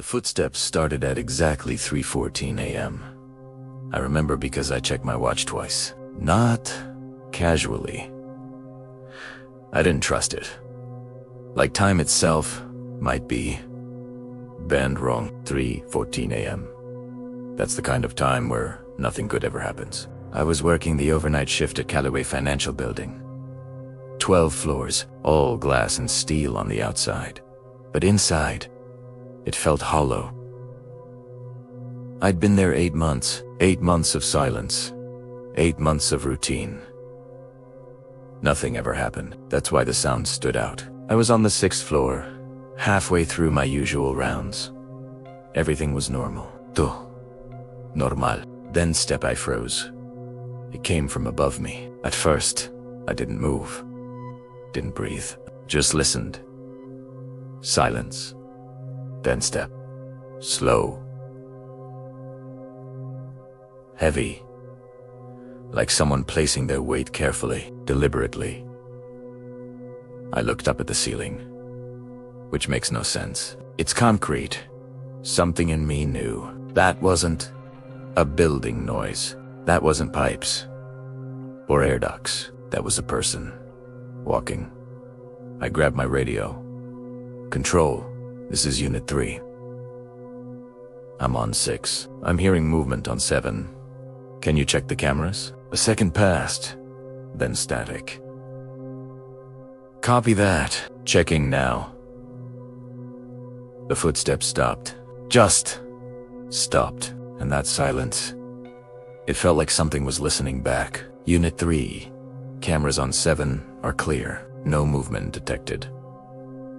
footsteps started at exactly 3:14 a.m. I remember because I checked my watch twice. Not casually. I didn't trust it. Like time itself might be bend wrong. 3:14 a.m. That's the kind of time where nothing good ever happens. I was working the overnight shift at Callaway Financial Building. 12 floors, all glass and steel on the outside. But inside, it felt hollow. I'd been there 8 months. 8 months of silence. 8 months of routine. Nothing ever happened. That's why the sound stood out. I was on the 6th floor, halfway through my usual rounds. Everything was normal. Normal. Then I froze. It came from above me. At first, I didn't move. Didn't breathe. Just listened. Silence. Then step. Slow. Heavy. Like someone placing their weight carefully, deliberately. I looked up at the ceiling, which makes no sense. It's concrete. Something in me knew. That wasn't a building noise. That wasn't pipes or air ducts. That was a person walking. I grabbed my radio. Control, this is Unit 3. I'm on 6. I'm hearing movement on 7. Can you check the cameras? A second passed, then static. Copy that. Checking now. The footsteps stopped. Just stopped. And that silence, it felt like something was listening back. Unit 3. Cameras on 7 are clear. No movement detected.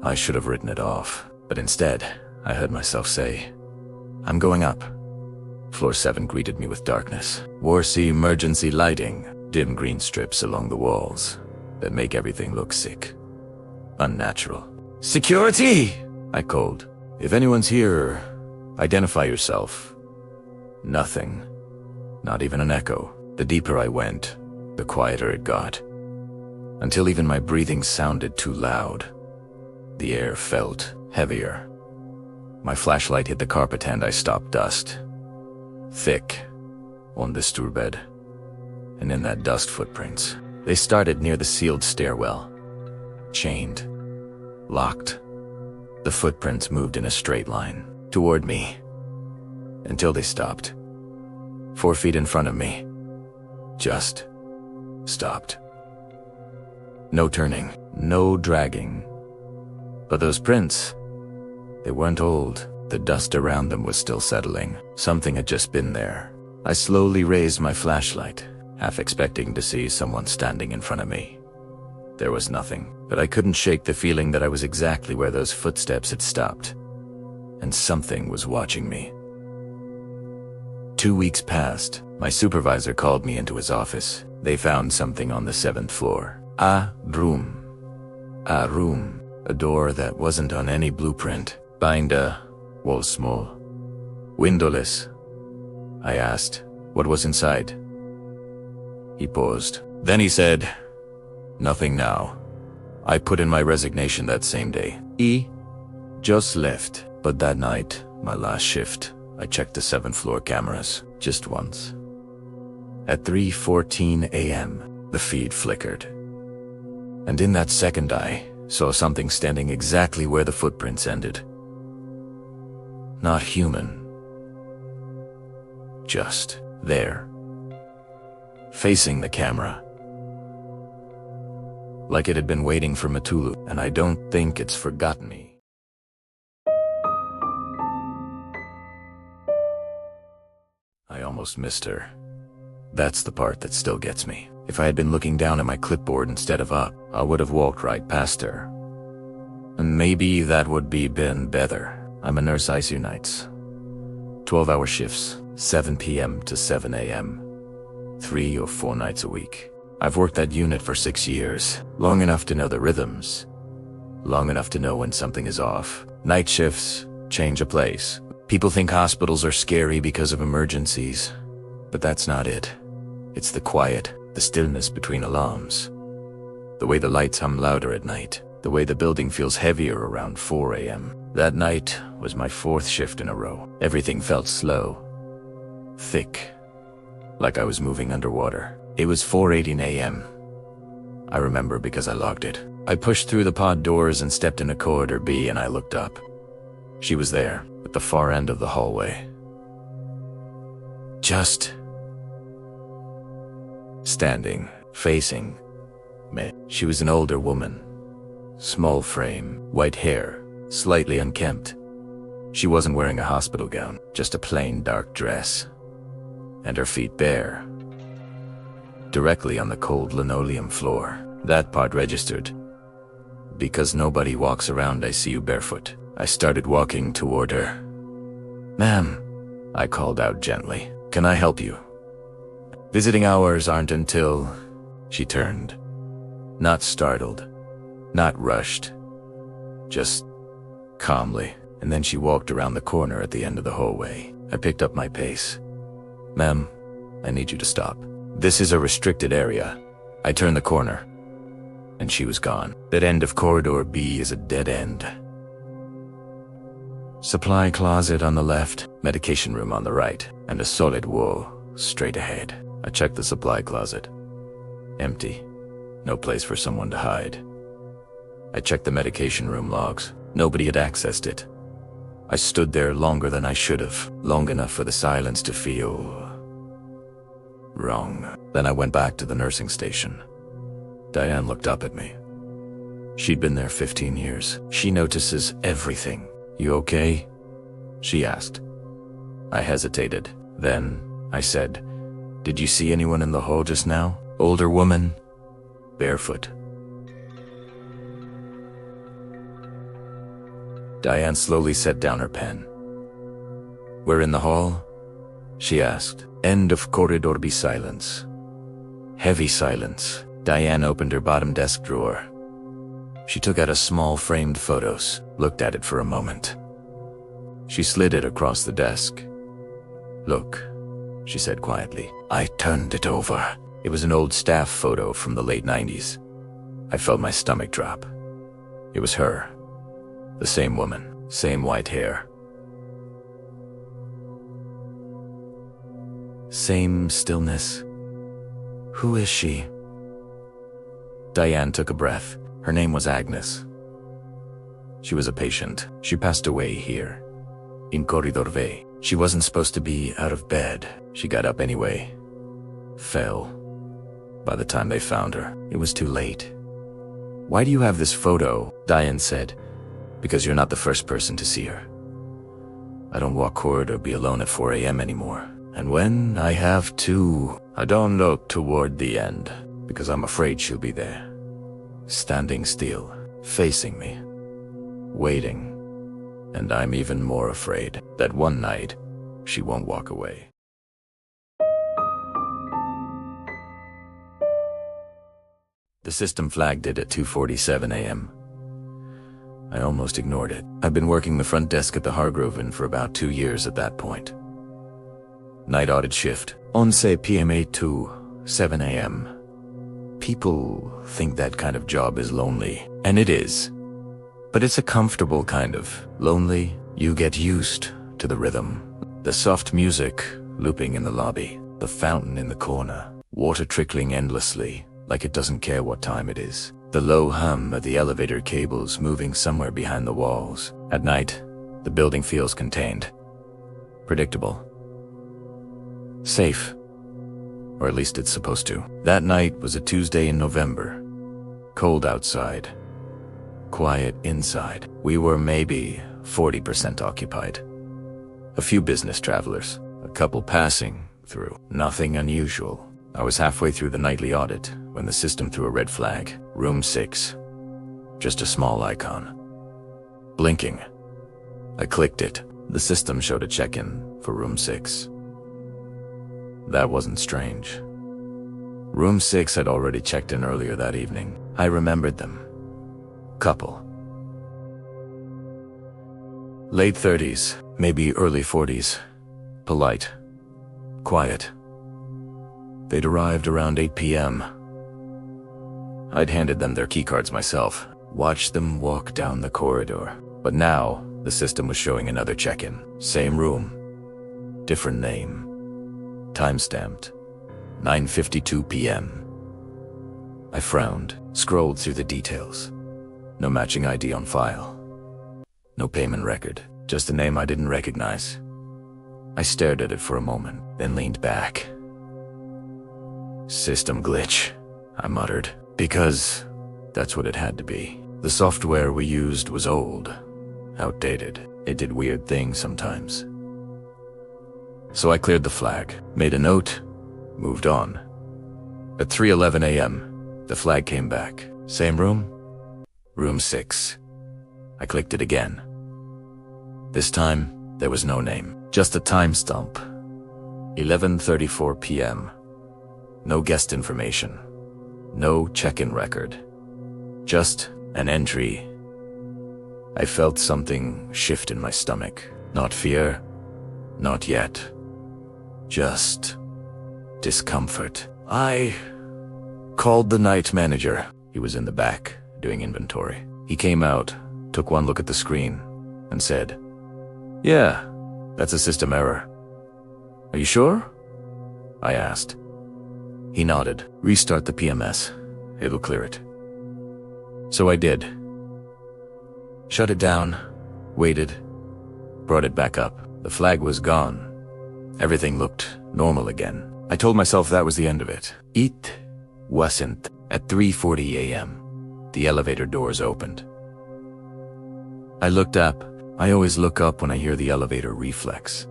I should have written it off, but instead, I heard myself say, I'm going up. Floor 7 greeted me with darkness. Warsy emergency lighting. Dim green strips along the walls that make everything look sick. Unnatural. Security! I called. If anyone's here, identify yourself. Nothing. Not even an echo. The deeper I went, the quieter it got. Until even my breathing sounded too loud. The air felt heavier. My flashlight hit the carpet and I stopped dust. Thick. On the stool bed. And in that dust, footprints. They started near the sealed stairwell. Chained. Locked. The footprints moved in a straight line. Toward me. Until they stopped. 4 feet in front of me. Just stopped. No turning, no dragging. But those prints, they weren't old. The dust around them was still settling. Something had just been there. I slowly raised my flashlight, half expecting to see someone standing in front of me. There was nothing, but I couldn't shake the feeling that I was exactly where those footsteps had stopped. And something was watching me. 2 weeks passed. My supervisor called me into his office. They found something on the 7th floor. A room. A room. A door that wasn't on any blueprint. Binder. Wall small. Windowless. I asked, what was inside? He paused. Then he said, nothing now. I put in my resignation that same day. Just left. But that night, my last shift, I checked the 7th floor cameras, just once. At 3:14 a.m., the feed flickered. And in that second I saw something standing exactly where the footprints ended. Not human. Just there. Facing the camera. Like it had been waiting for Matulu, and I don't think it's forgotten me. I almost missed her. That's the part that still gets me. If I had been looking down at my clipboard instead of up, I would have walked right past her. And maybe that would be been better. I'm a nurse ICU nights. 12-hour shifts, 7 p.m. to 7 a.m. 3 or 4 nights a week. I've worked that unit for 6 years, long enough to know the rhythms. Long enough to know when something is off. Night shifts, change of place. People think hospitals are scary because of emergencies, but that's not it. It's the quiet, the stillness between alarms. The way the lights hum louder at night, the way the building feels heavier around 4 a.m. That night was my 4th shift in a row. Everything felt slow, thick, like I was moving underwater. It was 4:18 a.m. I remember because I logged it. I pushed through the pod doors and stepped into corridor B, and I looked up. She was there, at the far end of the hallway. Just standing, facing me. She was an older woman. Small frame, white hair, slightly unkempt. She wasn't wearing a hospital gown, just a plain dark dress. And her feet bare. Directly on the cold linoleum floor. That part registered. Because nobody walks around, I see you barefoot. I started walking toward her. "Ma'am," I called out gently. "Can I help you?" "Visiting hours aren't until..." She turned. Not startled. Not rushed. Just calmly. And then she walked around the corner at the end of the hallway. I picked up my pace. "Ma'am, I need you to stop. This is a restricted area." I turned the corner, and she was gone. That end of corridor B is a dead end. Supply closet on the left, medication room on the right, and a solid wall straight ahead. I checked the supply closet. Empty. No place for someone to hide. I checked the medication room logs. Nobody had accessed it. I stood there longer than I should have, long enough for the silence to feel wrong. Then I went back to the nursing station. Diane looked up at me. She'd been there 15 years. She notices everything. "You okay?" she asked. I hesitated. Then I said, "Did you see anyone in the hall just now? Older woman, barefoot." Diane slowly set down her pen. "We're in the hall?" she asked. End of corridor B silence. Heavy silence. Diane opened her bottom desk drawer. She took out a small framed photos, looked at it for a moment. She slid it across the desk. "Look," she said quietly. I turned it over. It was an old staff photo from the late 90s. I felt my stomach drop. It was her. The same woman, same white hair. Same stillness. Who is she? Diane took a breath. Her name was Agnes. She was a patient. She passed away here, in Corridor V. She wasn't supposed to be out of bed. She got up anyway. Fell. By the time they found her, it was too late. "Why do you have this photo?" Diane said. "Because you're not the first person to see her. I don't walk corridor B alone at 4 a.m. anymore. And when I have to, I don't look toward the end, because I'm afraid she'll be there. Standing still, facing me, waiting. And I'm even more afraid that one night, she won't walk away." The system flagged it at 2:47 a.m. I almost ignored it. I've been working the front desk at the Hargrove Inn for about 2 years at that point. Night audit shift, 11 p.m. to 7 a.m. People think that kind of job is lonely, and it is. But it's a comfortable kind of lonely. You get used to the rhythm. The soft music looping in the lobby, the fountain in the corner, water trickling endlessly, like it doesn't care what time it is. The low hum of the elevator cables moving somewhere behind the walls. At night, the building feels contained. Predictable. Safe. Or at least it's supposed to. That night was a Tuesday in November. Cold outside. Quiet inside. We were maybe 40% occupied. A few business travelers. A couple passing through. Nothing unusual. I was halfway through the nightly audit when the system threw a red flag. Room 6. Just a small icon. Blinking. I clicked it. The system showed a check-in for room 6. That wasn't strange. Room 6 had already checked in earlier that evening. I remembered them. Couple. Late 30s, maybe early 40s. Polite. Quiet. They'd arrived around 8 p.m. I'd handed them their keycards myself, watched them walk down the corridor. But now, The system was showing another check-in. Same room. Different name. Timestamped. 9:52 p.m. I frowned, scrolled through the details. No matching ID on file. No payment record. Just a name I didn't recognize. I stared at it for a moment, then leaned back. System glitch, I muttered, because that's what it had to be. The software we used was old, outdated. It did weird things sometimes. So I cleared the flag, made a note, moved on. At 3:11 a.m., the flag came back. Same room? Room 6. I clicked it again. This time, there was no name, just a timestamp. 11:34 p.m. No guest information. No check-in record. Just an entry. I felt something shift in my stomach. Not fear. Not yet. Just discomfort. I called the night manager. He was in the back, doing inventory. He came out, took one look at the screen, and said, "Yeah, that's a system error." "Are you sure?" I asked. He nodded. "Restart the PMS. It'll clear it." So I did. Shut it down, waited, brought it back up. The flag was gone. Everything looked normal again. I told myself that was the end of it. It wasn't. At 3:40 a.m., the elevator doors opened. I looked up. I always look up when I hear the elevator reflex.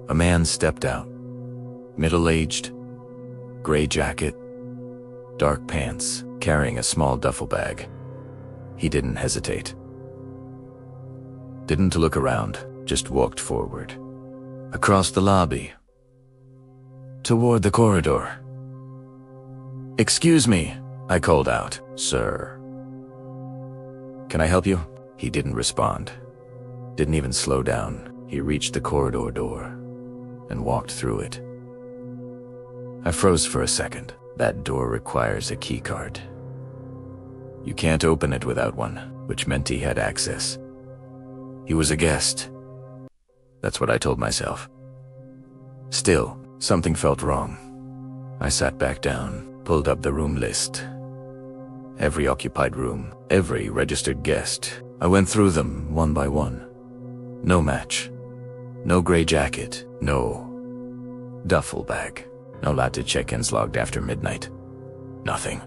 A man stepped out. Middle-aged, gray jacket, dark pants, carrying a small duffel bag. He didn't hesitate. Didn't look around, just walked forward. Across the lobby. Toward the corridor. "Excuse me," I called out. "Sir. Can I help you?" He didn't respond. Didn't even slow down. He reached the corridor door and walked through it. I froze for a second. That door requires a keycard. You can't open it without one, which meant he had access. He was a guest. That's what I told myself. Still, something felt wrong. I sat back down, pulled up the room list. Every occupied room, every registered guest. I went through them one by one. No match. No gray jacket. No duffel bag. No latte check-ins logged after midnight. Nothing.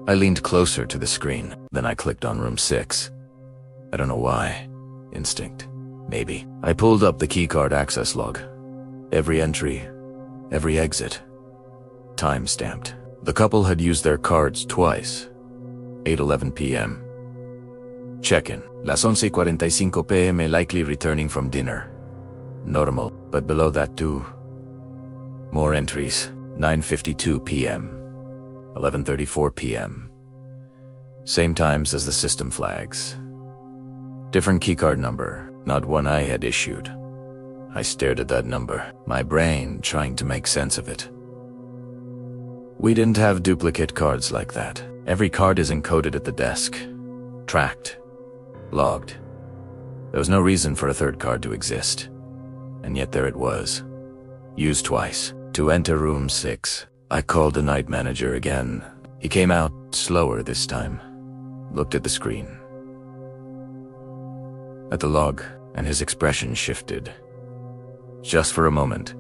I leaned closer to the screen, then I clicked on room 6. I don't know why. Instinct. Maybe. I pulled up the keycard access log. Every entry, every exit. Time-stamped. The couple had used their cards twice. 8:11 p.m. Check-in. Las 11:45 p.m. likely returning from dinner. Normal, but below that too. More entries. 9:52 p.m. 11:34 p.m. Same times as the system flags. Different keycard number, not one I had issued. I stared at that number, my brain trying to make sense of it. We didn't have duplicate cards like that. Every card is encoded at the desk. Tracked. Logged. There was no reason for a third card to exist. And yet there it was. Used twice. To enter room 6, I called the night manager again. He came out, slower this time. Looked at the screen. At the log, and his expression shifted. Just for a moment.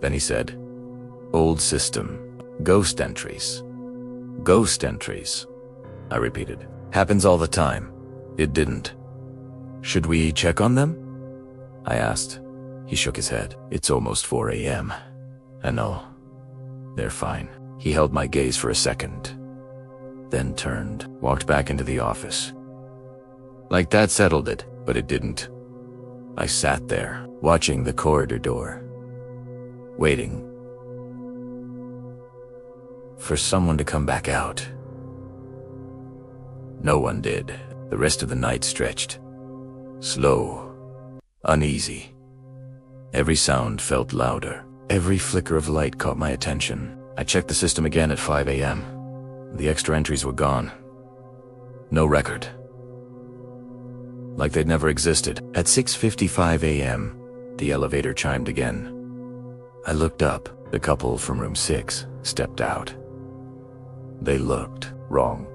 Then he said, "Old system. Ghost entries." "Ghost entries," I repeated. "Happens all the time." It didn't. "Should we check on them?" I asked. He shook his head. "It's almost 4 a.m. I know. They're fine." He held my gaze for a second, then turned, walked back into the office. Like that settled it, but it didn't. I sat there, watching the corridor door, waiting for someone to come back out. No one did. The rest of the night stretched. Slow, uneasy. Every sound felt louder. Every flicker of light caught my attention. I checked the system again at 5 a.m. The extra entries were gone. No record. like they'd never existed. At 6:55 a.m., the elevator chimed again. I looked up. The couple from room 6 stepped out. They looked wrong.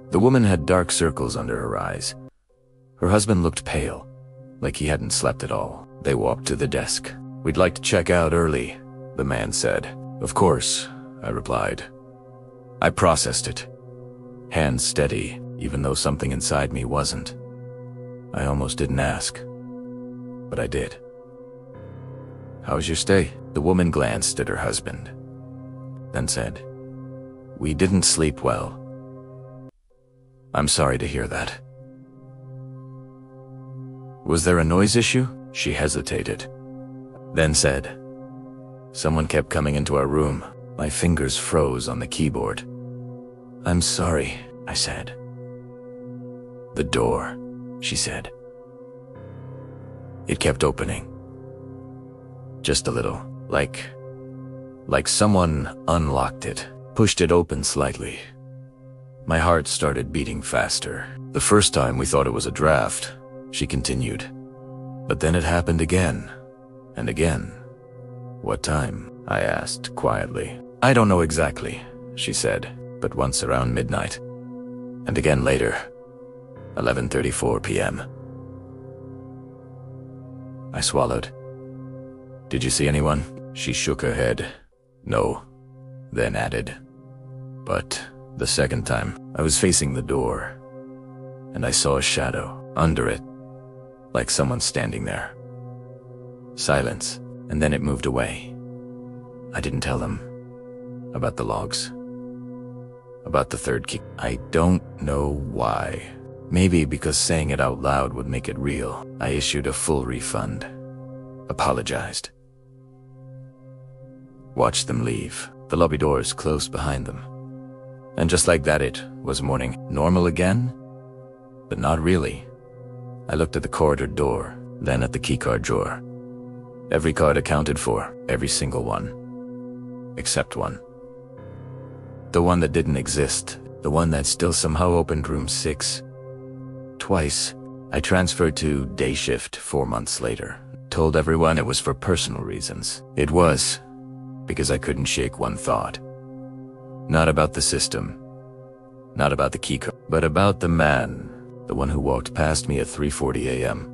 The woman had dark circles under her eyes. Her husband looked pale, like he hadn't slept at all. They walked to the desk. "We'd like to check out early," the man said. "Of course," I replied. I processed it, hands steady, even though something inside me wasn't. I almost didn't ask, but I did. "How was your stay?" The woman glanced at her husband, then said, "We didn't sleep well." "I'm sorry to hear that." "Was there a noise issue?" She hesitated, then said, "Someone kept coming into our room." My fingers froze on the keyboard. "I'm sorry," I said. "The door," she said. It kept opening. Just a little, like someone unlocked it, pushed it open slightly. My heart started beating faster. "The first time we thought it was a draft," she continued. "But then it happened again, and again." "What time?" I asked quietly. "I don't know exactly," she said, "but once around midnight. And again later, 11:34 p.m. I swallowed. "Did you see anyone?" She shook her head. "No," then added, "But the second time, I was facing the door, and I saw a shadow under it, like someone standing there." Silence, and then it moved away. I didn't tell them about the logs, about the third key. I don't know why. Maybe because saying it out loud would make it real. I issued a full refund, apologized, watched them leave. The lobby doors closed behind them. And just like that, it was morning. Normal again? But not really. I looked at the corridor door, then at the keycard drawer. Every card accounted for, every single one. Except one. The one that didn't exist, the one that still somehow opened room 6. Twice, I transferred to day shift 4 months later. Told everyone it was for personal reasons. It was because I couldn't shake one thought. Not about the system, not about the keycard, but about the man, the one who walked past me at 3:40 a.m.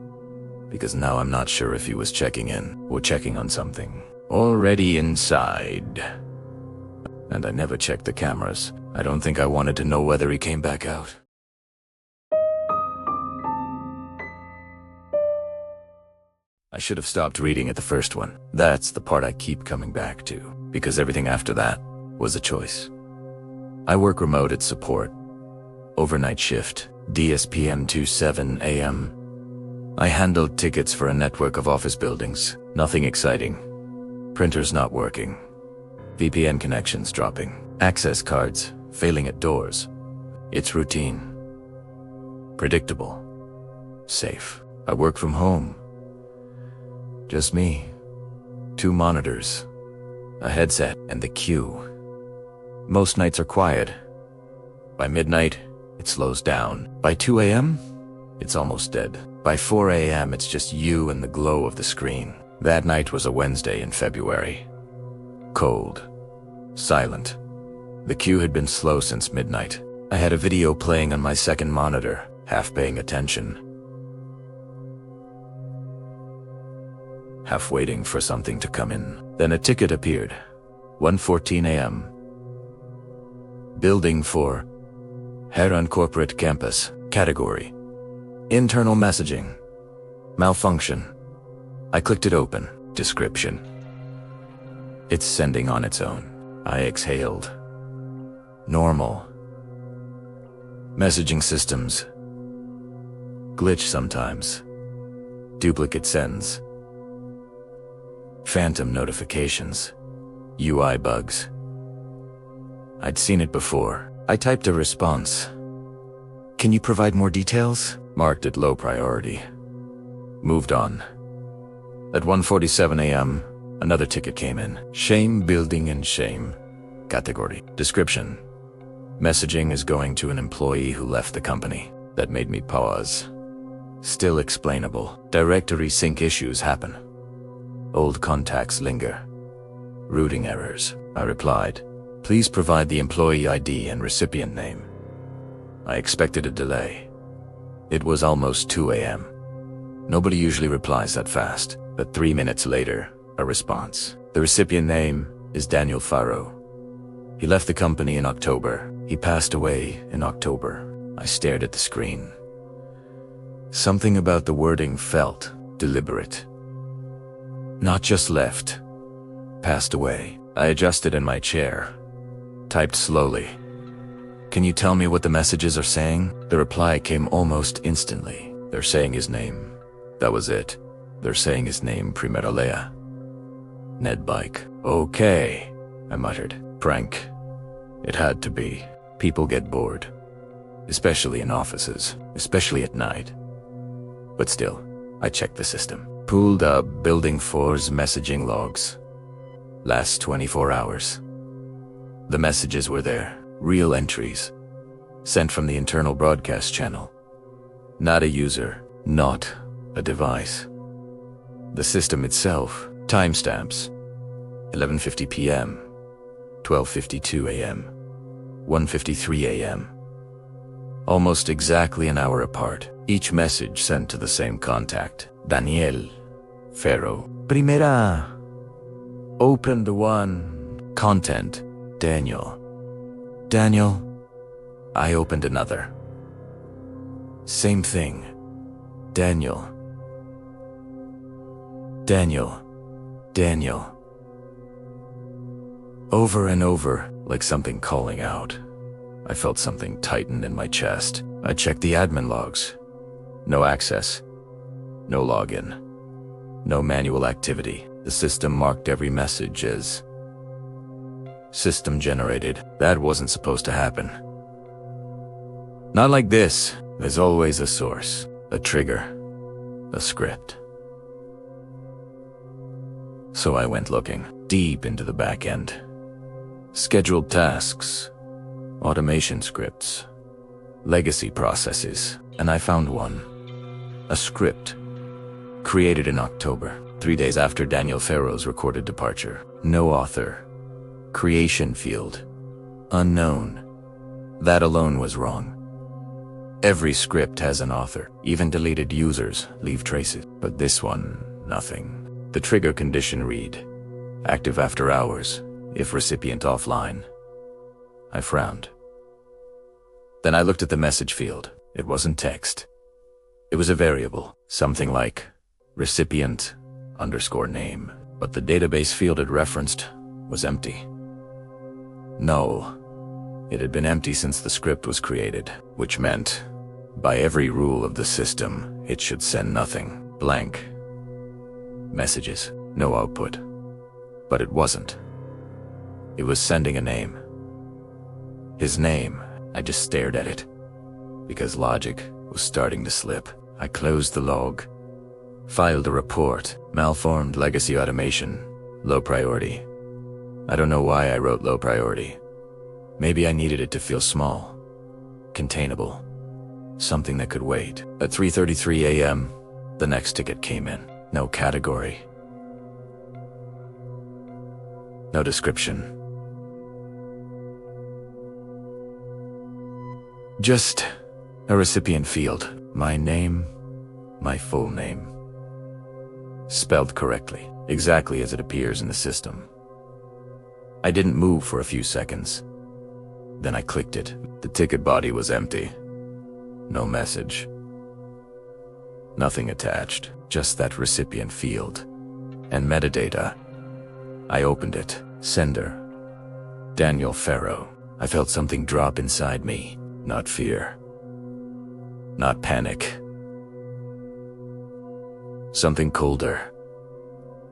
Because now I'm not sure if he was checking in or checking on something. Already inside. And I never checked the cameras. I don't think I wanted to know whether he came back out. I should have stopped reading at the first one. That's the part I keep coming back to, because everything after that was a choice. I work remote at support. Overnight shift, DSPM to 7 a.m. I handled tickets for a network of office buildings. Nothing exciting. Printers not working. VPN connections dropping. Access cards failing at doors. It's routine. Predictable. Safe. I work from home. Just me. 2 monitors. A headset and the queue. Most nights are quiet. By midnight, it slows down. By 2 a.m., it's almost dead. By 4 a.m., it's just you and the glow of the screen. That night was a Wednesday in February. Cold. Silent. The queue had been slow since midnight. I had a video playing on my second monitor, half paying attention. Half waiting for something to come in. Then a ticket appeared. 1:14 a.m. Building 4. Heron Corporate Campus. Category: Internal messaging. Malfunction. I clicked it open. Description: It's sending on its own. I exhaled. Normal. Messaging systems. Glitch sometimes. Duplicate sends. Phantom notifications. UI bugs. I'd seen it before. I typed a response. "Can you provide more details?" Marked it low priority. Moved on. At 1:47 a.m., another ticket came in. Shame building and shame. Category: Description: Messaging is going to an employee who left the company. That made me pause. Still explainable. Directory sync issues happen. Old contacts linger. Routing errors. I replied, please provide the employee ID and recipient name. I expected a delay. It was almost 2 a.m. Nobody usually replies that fast, but 3 minutes later, a response. The recipient name is Daniel Faro. He left the company in October. He passed away in October. I stared at the screen. Something about the wording felt deliberate. Not just left. Passed away. I adjusted in my chair. Typed slowly. Can you tell me what the messages are saying? The reply came almost instantly. They're saying his name. That was it. They're saying his name, Primera Lea. Ned Bike. Okay, I muttered. Prank. It had to be. People get bored. Especially in offices. Especially at night. But still, I checked the system. Pulled up Building 4's messaging logs. Last 24 hours. The messages were there. Real entries. Sent from the internal broadcast channel. Not a user. Not a device. The system itself. Timestamps. 11:50 p.m. 12:52 a.m. 1:53 a.m. Almost exactly an hour apart. Each message sent to the same contact. Daniel Faro. Primera. Open the one. Content. Daniel. Daniel. I opened another. Same thing. Daniel. Daniel. Daniel. Over and over, like something calling out. I felt something tighten in my chest. I checked the admin logs. No access. No login. No manual activity. The system marked every message as system generated. That wasn't supposed to happen. Not like this. There's always a source, a trigger, a script. So I went looking deep into the back end. Scheduled tasks, automation scripts, legacy processes, and I found one. A script created in October, 3 days after Daniel Faro's recorded departure. No author. Creation field. Unknown. That alone was wrong. Every script has an author. Even deleted users leave traces. But this one, nothing. The trigger condition read, active after hours, if recipient offline. I frowned. Then I looked at the message field. It wasn't text. It was a variable, something like recipient _name. But the database field it referenced was empty. Null. It had been empty since the script was created, which meant, by every rule of the system, it should send nothing. Blank. Messages. No output. But it wasn't. It was sending a name. His name. I just stared at it. Because logic was starting to slip. I closed the log. Filed a report. Malformed legacy automation. Low priority. I don't know why I wrote low priority. Maybe I needed it to feel small. Containable. Something that could wait. At 3:33 a.m., the next ticket came in. No category. No description. Just a recipient field. My name, my full name. Spelled correctly, exactly as it appears in the system. I didn't move for a few seconds. Then I clicked it. The ticket body was empty. No message. Nothing attached, just that recipient field. And metadata. I opened it. Sender. Daniel Faro. I felt something drop inside me. Not fear. Not panic. Something colder.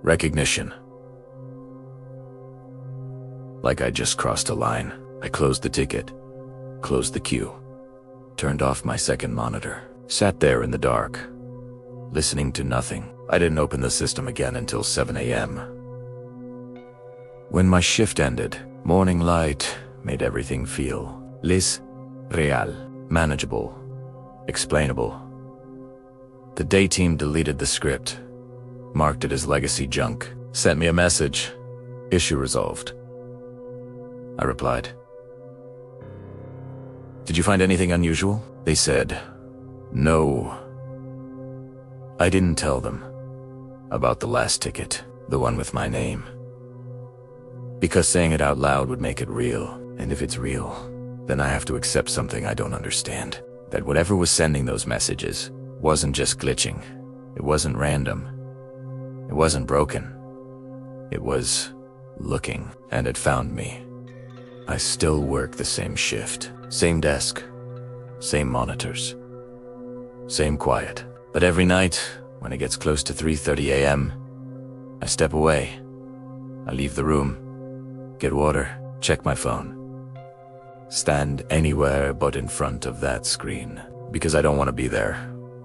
Recognition. Like I just crossed a line. I closed the ticket. Closed the queue. Turned off my second monitor. Sat there in the dark. Listening to nothing. I didn't open the system again until 7 a.m. When my shift ended, morning light made everything feel real, manageable, explainable. The day team deleted the script, marked it as legacy junk, sent me a message. Issue resolved. I replied. Did you find anything unusual? They said, no. I didn't tell them about the last ticket, the one with my name. Because saying it out loud would make it real, and if it's real, then I have to accept something I don't understand. That whatever was sending those messages wasn't just glitching. It wasn't random. It wasn't broken. It was looking, and it found me. I still work the same shift, same desk, same monitors, same quiet. But every night, when it gets close to 3:30 a.m., I step away. I leave the room, get water, check my phone. Stand anywhere but in front of that screen, because I don't want to be there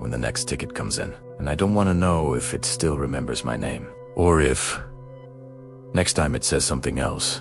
when the next ticket comes in. And I don't want to know if it still remembers my name, or if next time it says something else.